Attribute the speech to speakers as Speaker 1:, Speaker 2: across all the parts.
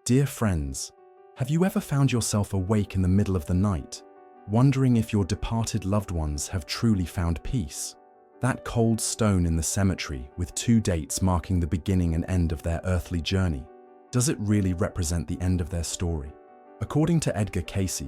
Speaker 1: Dear friends, have you ever found yourself awake in the middle of the night, wondering if your departed loved ones have truly found peace? That cold stone in the cemetery with 2 dates marking the beginning and end of their earthly journey, does it really represent the end of their story? According to Edgar Cayce,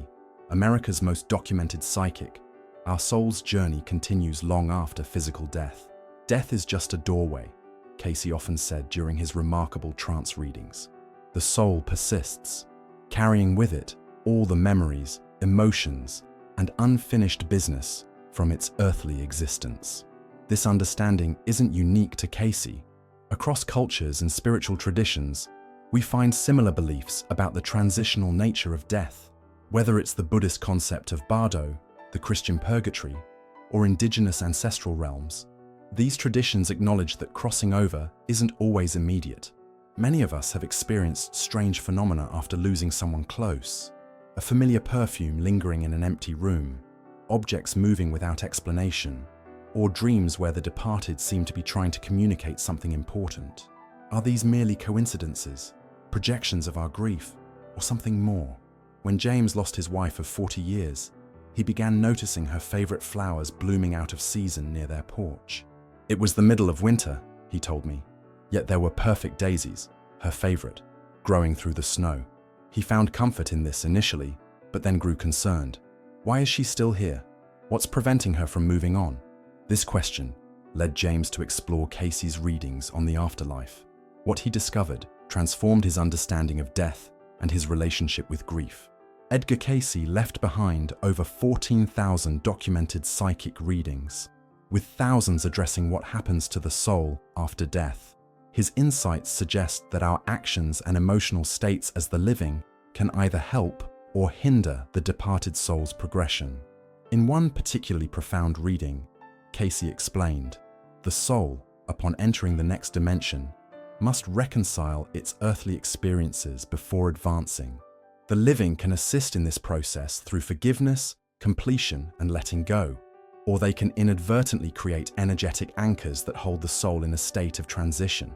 Speaker 1: America's most documented psychic, our soul's journey continues long after physical death. Death is just a doorway, Cayce often said during his remarkable trance readings. The soul persists, carrying with it all the memories, emotions, and unfinished business from its earthly existence. This understanding isn't unique to Cayce. Across cultures and spiritual traditions, we find similar beliefs about the transitional nature of death. Whether it's the Buddhist concept of bardo, the Christian purgatory, or indigenous ancestral realms, these traditions acknowledge that crossing over isn't always immediate. Many of us have experienced strange phenomena after losing someone close. A familiar perfume lingering in an empty room, objects moving without explanation, or dreams where the departed seem to be trying to communicate something important. Are these merely coincidences, projections of our grief, or something more? When James lost his wife of 40 years, he began noticing her favorite flowers blooming out of season near their porch. It was the middle of winter, he told me, yet there were perfect daisies, her favorite, growing through the snow. He found comfort in this initially, but then grew concerned. Why is she still here? What's preventing her from moving on? This question led James to explore Cayce's readings on the afterlife. What he discovered transformed his understanding of death and his relationship with grief. Edgar Cayce left behind over 14,000 documented psychic readings, with thousands addressing what happens to the soul after death. His insights suggest that our actions and emotional states as the living can either help or hinder the departed soul's progression. In one particularly profound reading, Cayce explained, the soul, upon entering the next dimension, must reconcile its earthly experiences before advancing. The living can assist in this process through forgiveness, completion, and letting go, or they can inadvertently create energetic anchors that hold the soul in a state of transition.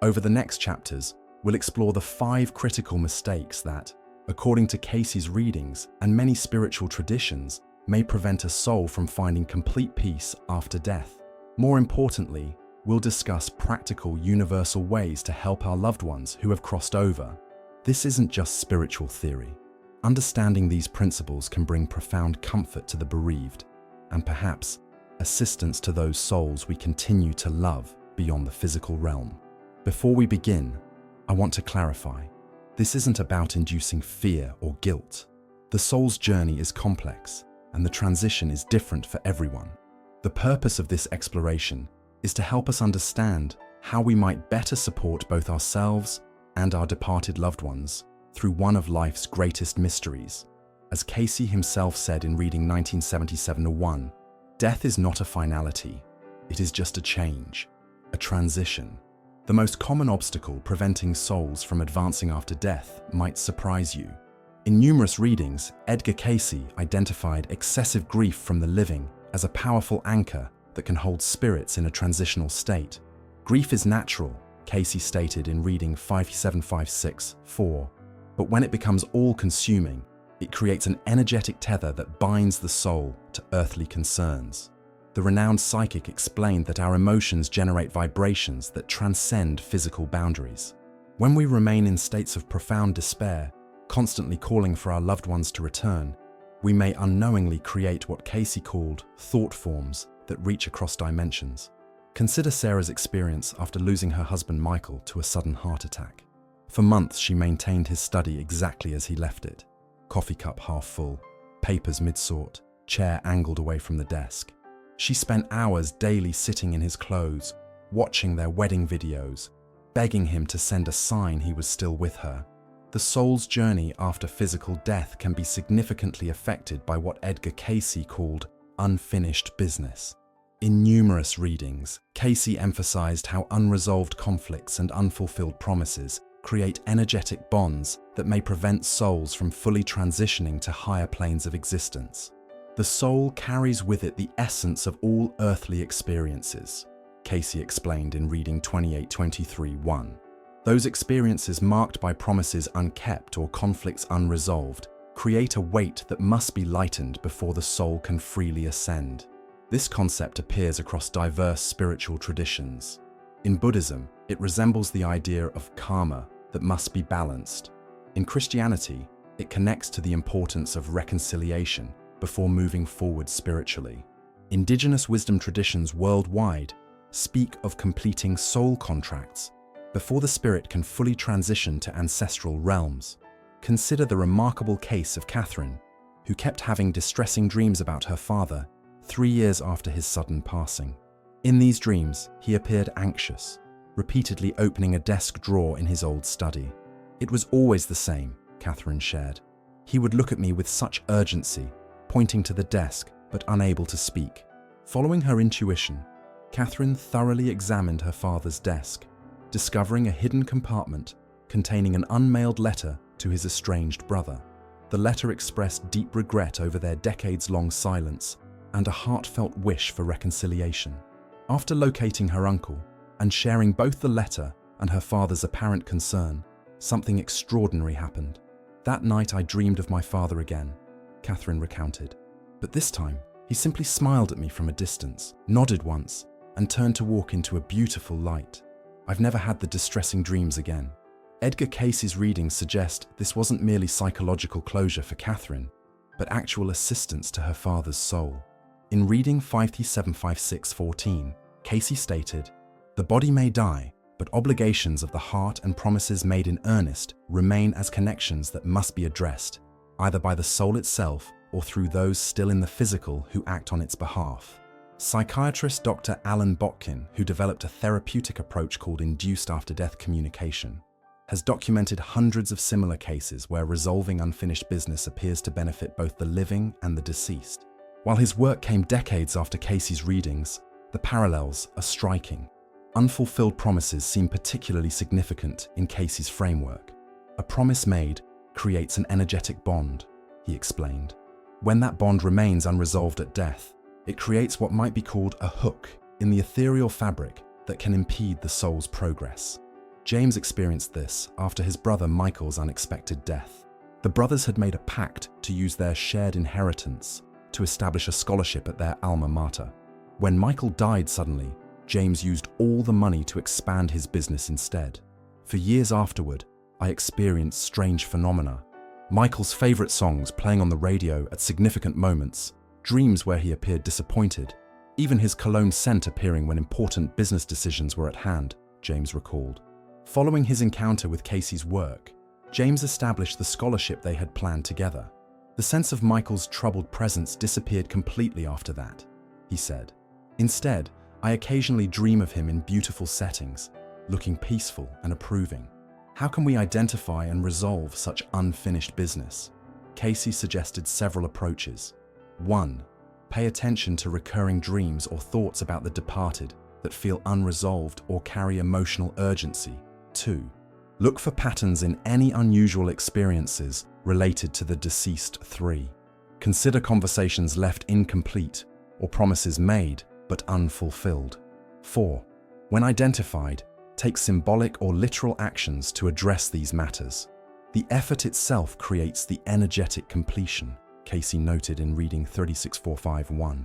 Speaker 1: Over the next chapters, we'll explore the 5 critical mistakes that, according to Cayce's readings and many spiritual traditions, may prevent a soul from finding complete peace after death. More importantly, we'll discuss practical, universal ways to help our loved ones who have crossed over. This isn't just spiritual theory. Understanding these principles can bring profound comfort to the bereaved, and perhaps assistance to those souls we continue to love beyond the physical realm. Before we begin, I want to clarify, this isn't about inducing fear or guilt. The soul's journey is complex, and the transition is different for everyone. The purpose of this exploration is to help us understand how we might better support both ourselves and our departed loved ones through one of life's greatest mysteries. As Cayce himself said in reading 1977-1, death is not a finality, it is just a change, a transition. The most common obstacle preventing souls from advancing after death might surprise you. In numerous readings, Edgar Cayce identified excessive grief from the living as a powerful anchor that can hold spirits in a transitional state. Grief is natural, Cayce stated in reading 5756-4, but when it becomes all-consuming, it creates an energetic tether that binds the soul to earthly concerns. The renowned psychic explained that our emotions generate vibrations that transcend physical boundaries. When we remain in states of profound despair, constantly calling for our loved ones to return, we may unknowingly create what Cayce called thought forms that reach across dimensions. Consider Sarah's experience after losing her husband Michael to a sudden heart attack. For months she maintained his study exactly as he left it. Coffee cup half full, papers mid-sort, chair angled away from the desk. She spent hours daily sitting in his clothes, watching their wedding videos, begging him to send a sign he was still with her. The soul's journey after physical death can be significantly affected by what Edgar Cayce called unfinished business. In numerous readings, Cayce emphasized how unresolved conflicts and unfulfilled promises create energetic bonds that may prevent souls from fully transitioning to higher planes of existence. The soul carries with it the essence of all earthly experiences, Cayce explained in reading 2823-1. Those experiences marked by promises unkept or conflicts unresolved create a weight that must be lightened before the soul can freely ascend. This concept appears across diverse spiritual traditions. In Buddhism, it resembles the idea of karma that must be balanced. In Christianity, it connects to the importance of reconciliation before moving forward spiritually. Indigenous wisdom traditions worldwide speak of completing soul contracts before the spirit can fully transition to ancestral realms. Consider the remarkable case of Catherine, who kept having distressing dreams about her father 3 years after his sudden passing. In these dreams, he appeared anxious, repeatedly opening a desk drawer in his old study. It was always the same, Catherine shared. He would look at me with such urgency, pointing to the desk but unable to speak. Following her intuition, Catherine thoroughly examined her father's desk, discovering a hidden compartment containing an unmailed letter to his estranged brother. The letter expressed deep regret over their decades-long silence and a heartfelt wish for reconciliation. After locating her uncle and sharing both the letter and her father's apparent concern, something extraordinary happened. That night I dreamed of my father again, Catherine recounted. But this time, he simply smiled at me from a distance, nodded once, and turned to walk into a beautiful light. I've never had the distressing dreams again. Edgar Cayce's readings suggest this wasn't merely psychological closure for Catherine, but actual assistance to her father's soul. In reading 575614, Cayce stated, "The body may die, but obligations of the heart and promises made in earnest remain as connections that must be addressed, either by the soul itself or through those still in the physical who act on its behalf." Psychiatrist Dr. Alan Botkin, who developed a therapeutic approach called induced after-death communication, has documented hundreds of similar cases where resolving unfinished business appears to benefit both the living and the deceased. While his work came decades after Cayce's readings, the parallels are striking. Unfulfilled promises seem particularly significant in Cayce's framework. A promise made creates an energetic bond, he explained. When that bond remains unresolved at death, it creates what might be called a hook in the ethereal fabric that can impede the soul's progress. James experienced this after his brother Michael's unexpected death. The brothers had made a pact to use their shared inheritance to establish a scholarship at their alma mater. When Michael died suddenly, James used all the money to expand his business instead. For years afterward, I experienced strange phenomena. Michael's favorite songs playing on the radio at significant moments, dreams where he appeared disappointed, even his cologne scent appearing when important business decisions were at hand, James recalled. Following his encounter with Cayce's work, James established the scholarship they had planned together. The sense of Michael's troubled presence disappeared completely after that, he said. Instead, I occasionally dream of him in beautiful settings, looking peaceful and approving. How can we identify and resolve such unfinished business? Cayce suggested several approaches. 1. Pay attention to recurring dreams or thoughts about the departed that feel unresolved or carry emotional urgency. 2. Look for patterns in any unusual experiences related to the deceased. 3. Consider conversations left incomplete or promises made but unfulfilled. 4. When identified, take symbolic or literal actions to address these matters. The effort itself creates the energetic completion, Cayce noted in reading 36451.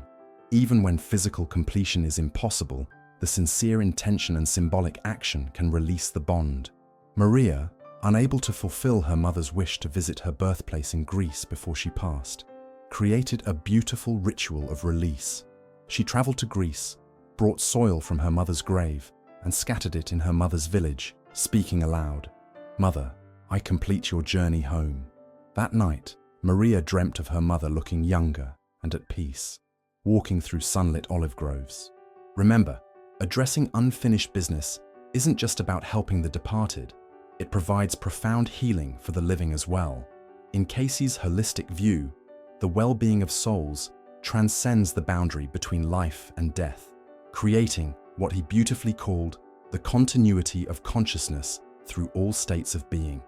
Speaker 1: Even when physical completion is impossible, the sincere intention and symbolic action can release the bond. Maria, unable to fulfill her mother's wish to visit her birthplace in Greece before she passed, created a beautiful ritual of release. She traveled to Greece, brought soil from her mother's grave, and scattered it in her mother's village, speaking aloud, "Mother, I complete your journey home." That night, Maria dreamt of her mother looking younger and at peace, walking through sunlit olive groves. Remember, addressing unfinished business isn't just about helping the departed. It provides profound healing for the living as well. In Cayce's holistic view, the well-being of souls transcends the boundary between life and death, creating what he beautifully called the continuity of consciousness through all states of being.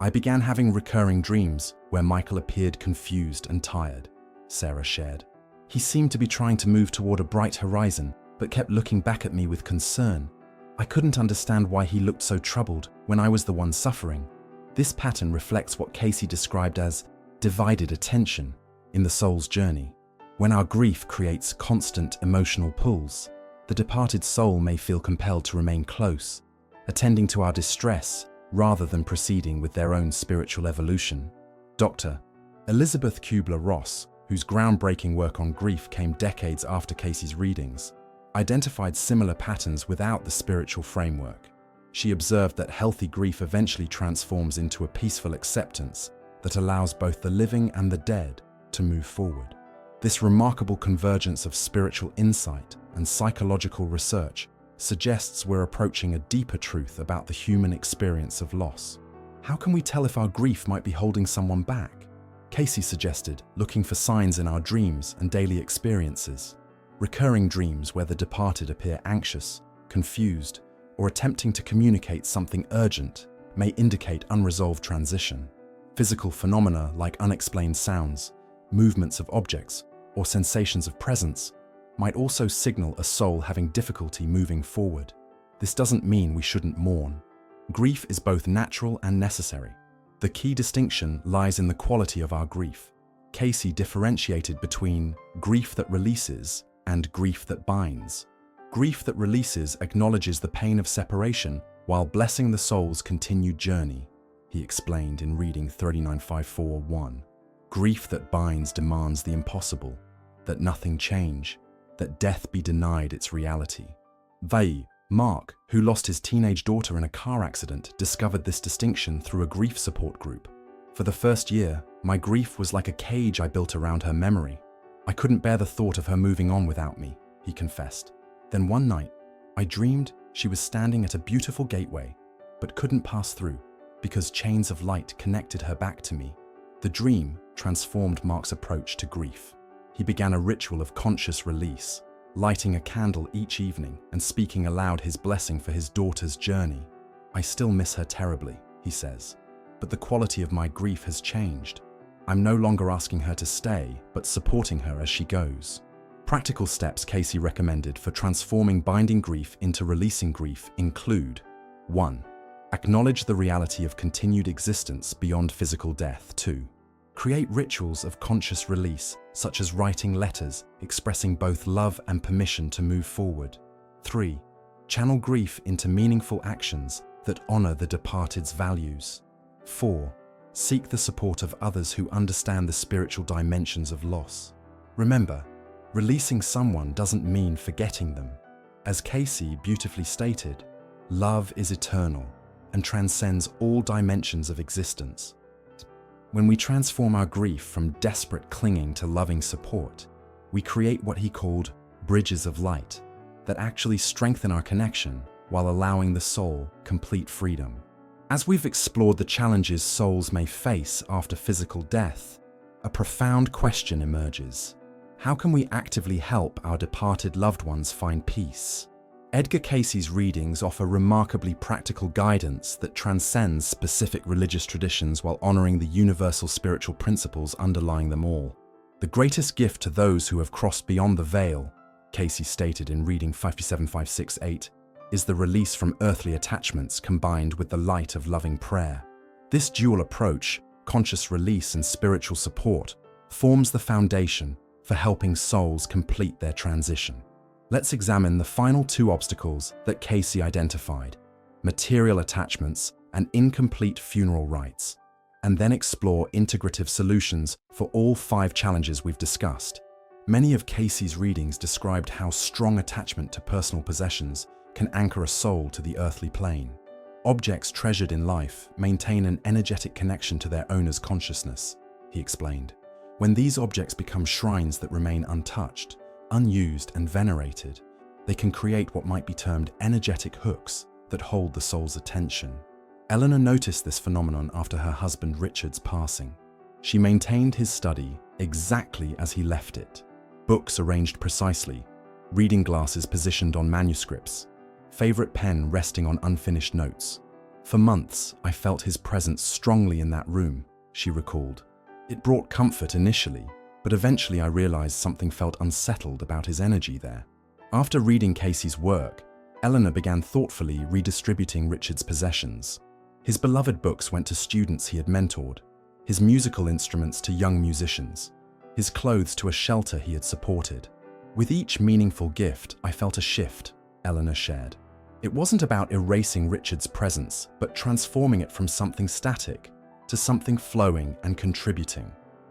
Speaker 1: I began having recurring dreams where Michael appeared confused and tired, Sarah shared. He seemed to be trying to move toward a bright horizon, but kept looking back at me with concern. I couldn't understand why he looked so troubled when I was the one suffering. This pattern reflects what Cayce described as divided attention in the soul's journey. When our grief creates constant emotional pulls, the departed soul may feel compelled to remain close, attending to our distress rather than proceeding with their own spiritual evolution. Dr. Elizabeth Kubler-Ross, whose groundbreaking work on grief came decades after Cayce's readings, identified similar patterns without the spiritual framework. She observed that healthy grief eventually transforms into a peaceful acceptance that allows both the living and the dead to move forward. This remarkable convergence of spiritual insight and psychological research suggests we're approaching a deeper truth about the human experience of loss. How can we tell if our grief might be holding someone back? Cayce suggested looking for signs in our dreams and daily experiences. Recurring dreams where the departed appear anxious, confused, or attempting to communicate something urgent may indicate unresolved transition. Physical phenomena like unexplained sounds, movements of objects, or sensations of presence might also signal a soul having difficulty moving forward. This doesn't mean we shouldn't mourn. Grief is both natural and necessary. The key distinction lies in the quality of our grief. Cayce differentiated between grief that releases and grief that binds. Grief that releases acknowledges the pain of separation while blessing the soul's continued journey, he explained in reading 39.541. Grief that binds demands the impossible, that nothing change, that death be denied its reality. Mark, who lost his teenage daughter in a car accident, discovered this distinction through a grief support group. For the first year, my grief was like a cage I built around her memory. I couldn't bear the thought of her moving on without me, he confessed. Then one night, I dreamed she was standing at a beautiful gateway, but couldn't pass through because chains of light connected her back to me. The dream transformed Mark's approach to grief. He began a ritual of conscious release, lighting a candle each evening and speaking aloud his blessing for his daughter's journey. I still miss her terribly, he says, but the quality of my grief has changed. I'm no longer asking her to stay, but supporting her as she goes. Practical steps Cayce recommended for transforming binding grief into releasing grief include: 1. Acknowledge the reality of continued existence beyond physical death. 2. Create rituals of conscious release, such as writing letters, expressing both love and permission to move forward. 3. Channel grief into meaningful actions that honor the departed's values. 4. Seek the support of others who understand the spiritual dimensions of loss. Remember, releasing someone doesn't mean forgetting them. As Cayce beautifully stated, love is eternal and transcends all dimensions of existence. When we transform our grief from desperate clinging to loving support, we create what he called bridges of light that actually strengthen our connection while allowing the soul complete freedom. As we've explored the challenges souls may face after physical death, a profound question emerges. How can we actively help our departed loved ones find peace? Edgar Cayce's readings offer remarkably practical guidance that transcends specific religious traditions while honoring the universal spiritual principles underlying them all. The greatest gift to those who have crossed beyond the veil, Cayce stated in reading 57568, is the release from earthly attachments combined with the light of loving prayer. This dual approach, conscious release and spiritual support, forms the foundation for helping souls complete their transition. Let's examine the final two obstacles that Cayce identified: material attachments and incomplete funeral rites, and then explore integrative solutions for all 5 challenges we've discussed. Many of Cayce's readings described how strong attachment to personal possessions can anchor a soul to the earthly plane. Objects treasured in life maintain an energetic connection to their owner's consciousness, he explained. When these objects become shrines that remain untouched, unused and venerated, they can create what might be termed energetic hooks that hold the soul's attention. Eleanor noticed this phenomenon after her husband Richard's passing. She maintained his study exactly as he left it. Books arranged precisely, reading glasses positioned on manuscripts, favorite pen resting on unfinished notes. For months, I felt his presence strongly in that room, she recalled. It brought comfort initially, but eventually I realized something felt unsettled about his energy there. After reading Cayce's work, Eleanor began thoughtfully redistributing Richard's possessions. His beloved books went to students he had mentored, his musical instruments to young musicians, his clothes to a shelter he had supported. With each meaningful gift, I felt a shift, Eleanor shared. It wasn't about erasing Richard's presence, but transforming it from something static to something flowing and contributing.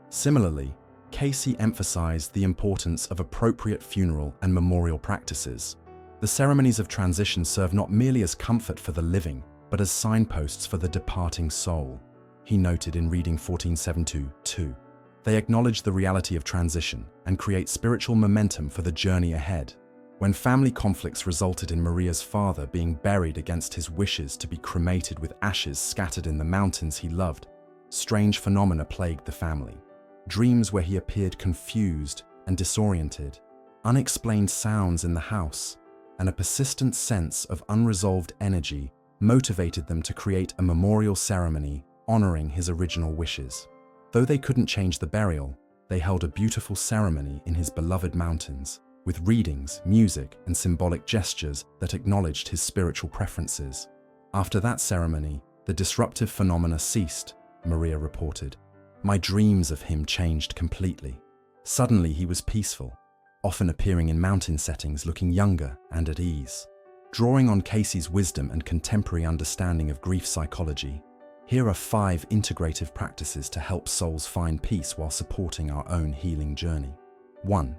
Speaker 1: Similarly, Cayce emphasized the importance of appropriate funeral and memorial practices. The ceremonies of transition serve not merely as comfort for the living, but as signposts for the departing soul, he noted in Reading 1472-2. They acknowledge the reality of transition and create spiritual momentum for the journey ahead. When family conflicts resulted in Maria's father being buried against his wishes to be cremated with ashes scattered in the mountains he loved, strange phenomena plagued the family. Dreams where he appeared confused and disoriented, unexplained sounds in the house, and a persistent sense of unresolved energy motivated them to create a memorial ceremony honoring his original wishes. Though they couldn't change the burial, they held a beautiful ceremony in his beloved mountains, with readings, music, and symbolic gestures that acknowledged his spiritual preferences. After that ceremony, the disruptive phenomena ceased, Maria reported. My dreams of him changed completely. Suddenly he was peaceful, often appearing in mountain settings looking younger and at ease. Drawing on Cayce's wisdom and contemporary understanding of grief psychology, here are 5 integrative practices to help souls find peace while supporting our own healing journey. 1.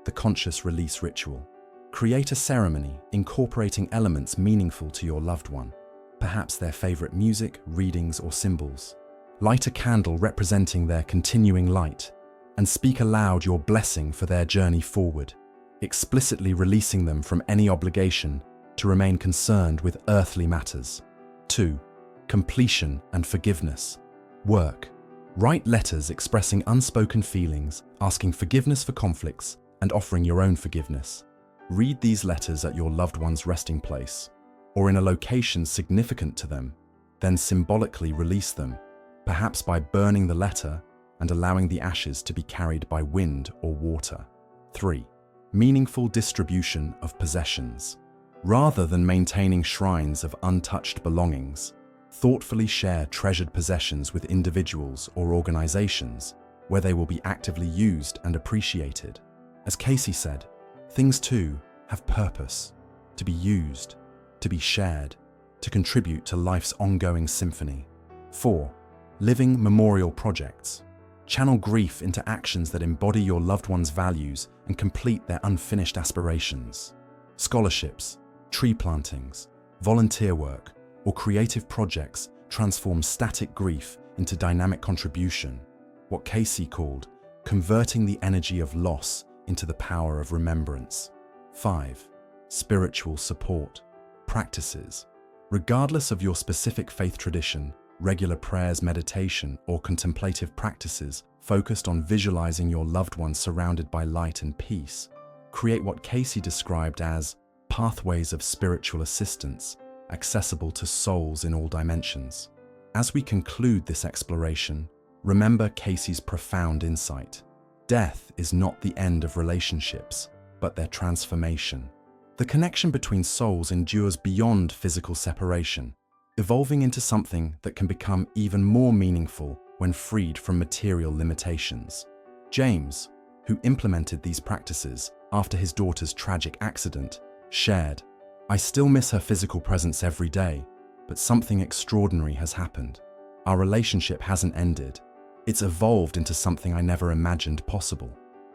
Speaker 1: The conscious release ritual. Create a ceremony incorporating elements meaningful to your loved one, perhaps their favorite music, readings, or symbols. Light a candle representing their continuing light, and speak aloud your blessing for their journey forward, explicitly releasing them from any obligation to remain concerned with earthly matters. 2. Completion and forgiveness. Work. Write letters expressing unspoken feelings, asking forgiveness for conflicts, and offering your own forgiveness. Read these letters at your loved one's resting place, or in a location significant to them, then symbolically release them, perhaps by burning the letter and allowing the ashes to be carried by wind or water. 3. Meaningful distribution of possessions. Rather than maintaining shrines of untouched belongings, thoughtfully share treasured possessions with individuals or organizations where they will be actively used and appreciated. As Cayce said, things too have purpose, to be used, to be shared, to contribute to life's ongoing symphony. 4. Living memorial projects. Channel grief into actions that embody your loved one's values and complete their unfinished aspirations. Scholarships, tree plantings, volunteer work, or creative projects transform static grief into dynamic contribution, what Cayce called converting the energy of loss into the power of remembrance. 5. Spiritual support. Practices. Regardless of your specific faith tradition, regular prayers, meditation, or contemplative practices focused on visualizing your loved one surrounded by light and peace create what Cayce described as pathways of spiritual assistance, accessible to souls in all dimensions. As we conclude this exploration, remember Cayce's profound insight. Death is not the end of relationships, but their transformation. The connection between souls endures beyond physical separation, evolving into something that can become even more meaningful when freed from material limitations. James, who implemented these practices after his daughter's tragic accident, shared, "I still miss her physical presence every day, but something extraordinary has happened. Our relationship hasn't ended. It's evolved into something I never imagined possible.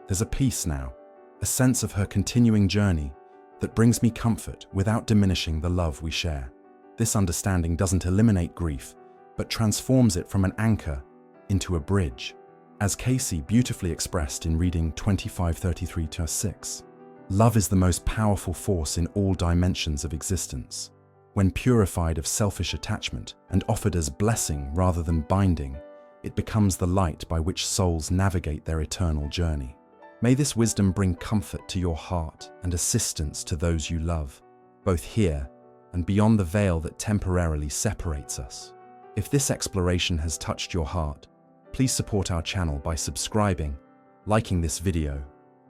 Speaker 1: There's a peace now, a sense of her continuing journey that brings me comfort without diminishing the love we share." This understanding doesn't eliminate grief, but transforms it from an anchor into a bridge. As Cayce beautifully expressed in Reading 25:33-6, love is the most powerful force in all dimensions of existence. When purified of selfish attachment and offered as blessing rather than binding, it becomes the light by which souls navigate their eternal journey. May this wisdom bring comfort to your heart and assistance to those you love, both here and beyond the veil that temporarily separates us. If this exploration has touched your heart, please support our channel by subscribing, liking this video,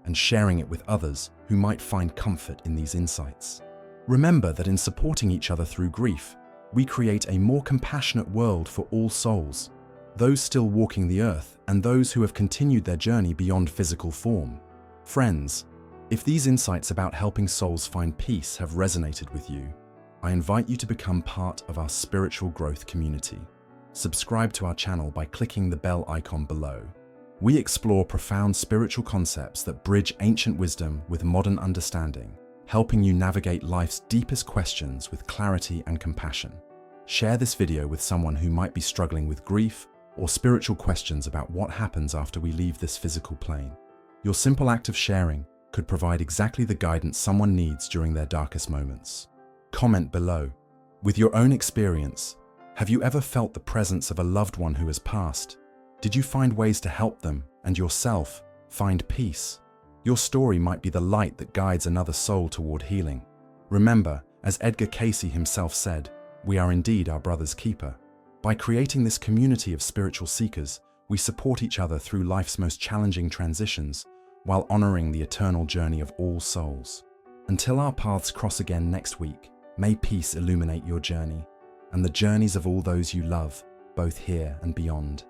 Speaker 1: and sharing it with others who might find comfort in these insights. Remember that in supporting each other through grief, we create a more compassionate world for all souls, those still walking the earth and those who have continued their journey beyond physical form. Friends, if these insights about helping souls find peace have resonated with you, I invite you to become part of our spiritual growth community. Subscribe to our channel by clicking the bell icon below. We explore profound spiritual concepts that bridge ancient wisdom with modern understanding, helping you navigate life's deepest questions with clarity and compassion. Share this video with someone who might be struggling with grief or spiritual questions about what happens after we leave this physical plane. Your simple act of sharing could provide exactly the guidance someone needs during their darkest moments. Comment below. With your own experience, have you ever felt the presence of a loved one who has passed? Did you find ways to help them and yourself find peace? Your story might be the light that guides another soul toward healing. Remember, as Edgar Cayce himself said, we are indeed our brother's keeper. By creating this community of spiritual seekers, we support each other through life's most challenging transitions while honoring the eternal journey of all souls. Until our paths cross again next week, may peace illuminate your journey and the journeys of all those you love, both here and beyond.